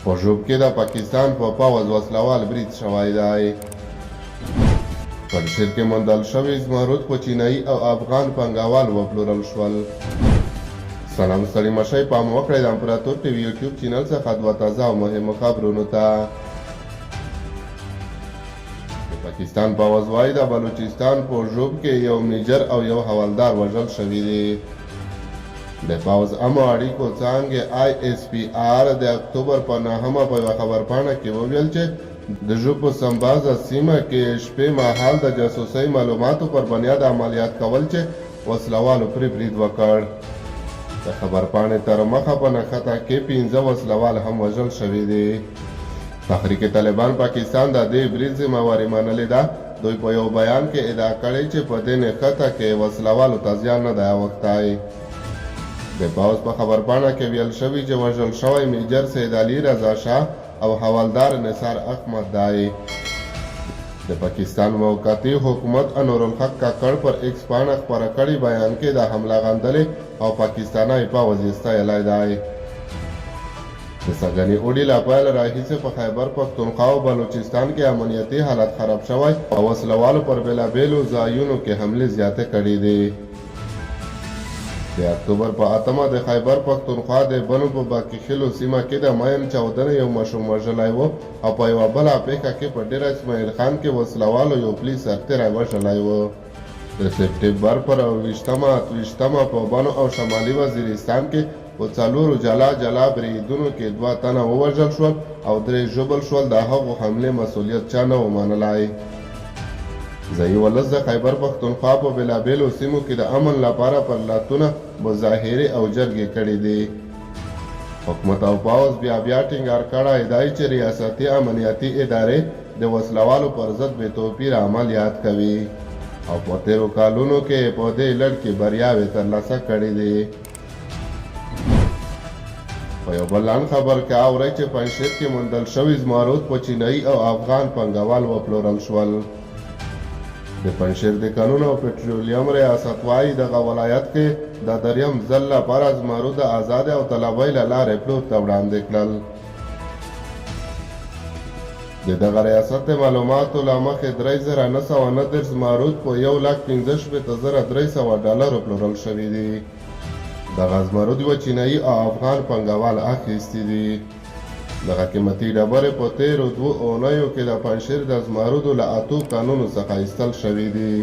په ژوب کې د پاکستان په پوځ وسلوال برید شوی دی. پنجشیر کې موندل شوي زمرد په چینایي او افغان پانګوال وپلورل شول. سلام ستړي مشئ، پام وکړئ د امپراتور ټي وي یوټیوب چینل څخه دوه تازه او مهمو خبرونو ته. د پاکستان پوځ وایي د بلوچستان په ژوب کې یو میجر او یو حوالدار وژل شوي دي. د پوځ عامو اړیکو څانګې ISPR د اکتوبر په 9 په یوه خبرپاڼه کې وویل چې د ژوب په سمبازه سیمه کې شپې مهال د جاسوسۍ معلوماتو پر بنیاد عملیات کول چې وسلوالو پرې برید وکړ. د خبرپاڼې تر مخه په نښته کې 15 وسلوال هم وژل شوي دي. تحریک طالبان پاکستان د دې برید ذمهواري منلې ده. دوی په یو بیان کې ادعا کړې چې په دې نښته کې وسلوالو ته زیان نه دی اوښتی. د پوځ په خبرپاڼه کې ویل شوي چې وژل شوی میجر سید علي رضا شاه او حوالدار نثار احمد دی. د پاکستان موقتي حکومت انورالحق کاکړ پر ایکس پاڼه خپاره کړي بیان کې د حمله غندلې او پاکستانی پوځ یې ستایلی دی. د سږني اوړي له پیل راهیسې په خیبر پښتونخوا او بلوچستان کې امنیتي حالت خراب شوی او وسلوالو پر بېلابېلو ځایونو کې حملې زیاتې کړي دي. د اکتوبر په 8 د خیبر پښتونخوا د بنو په باقیخیلو سیمه کې د مین چاودنې یو ماشوم وژلی و او په یوه بله پیښه کې په ډېر اسماعیل خان کې وسلوالو یو پولیس سرتېری وژلی و. د سپټمبر پر 28 په بنو او شمالي وزیرستان کې په 4 جلا بریدونو کې 2 تنه ووژل شول او 3 ژوبل شول. د هغو حملې مسؤلیت چا نه و منلی. ځایي ولس د خیبر پښتونخوا په بېلابېلو سیمو کې د امن لپاره پرلاتونه مظاهرې او جرګې کړي دي. حکومت او پوځ بیا ټینګار کړی دی چې ریاستي امنیتي ادارې د وسلوالو پر ضد بې توپیر عملیات کوي او په تېرو کالونو کې په دې لړ کې بریاوې ترلاسه کړي دي. په یو بل خبر کې اورئ چې پنجشیر کې موندل شوي زمرد په چینایي او افغان پانګوال وپلورل شول. د پنجشیر د کانونو او پټرولیم ریاست وایي دغه ولایت کې د دریم ځل لپاره زمرد د ازادۍ او طلبۍ له لارې پلور ته وړاندې کړل. د دغه ریاست د معلوماتو له مخې 3990 زمرد په $1,65,300 پلورل شوي دي. دغه زمرد یوه چینایي او افغان پانګوال اخیستي دي. دغه قیمتي ډبرې په تېرو 2 اونیو کې د پنجشیر د زمردو له 8 کانونو څخه ایستل شوي دي.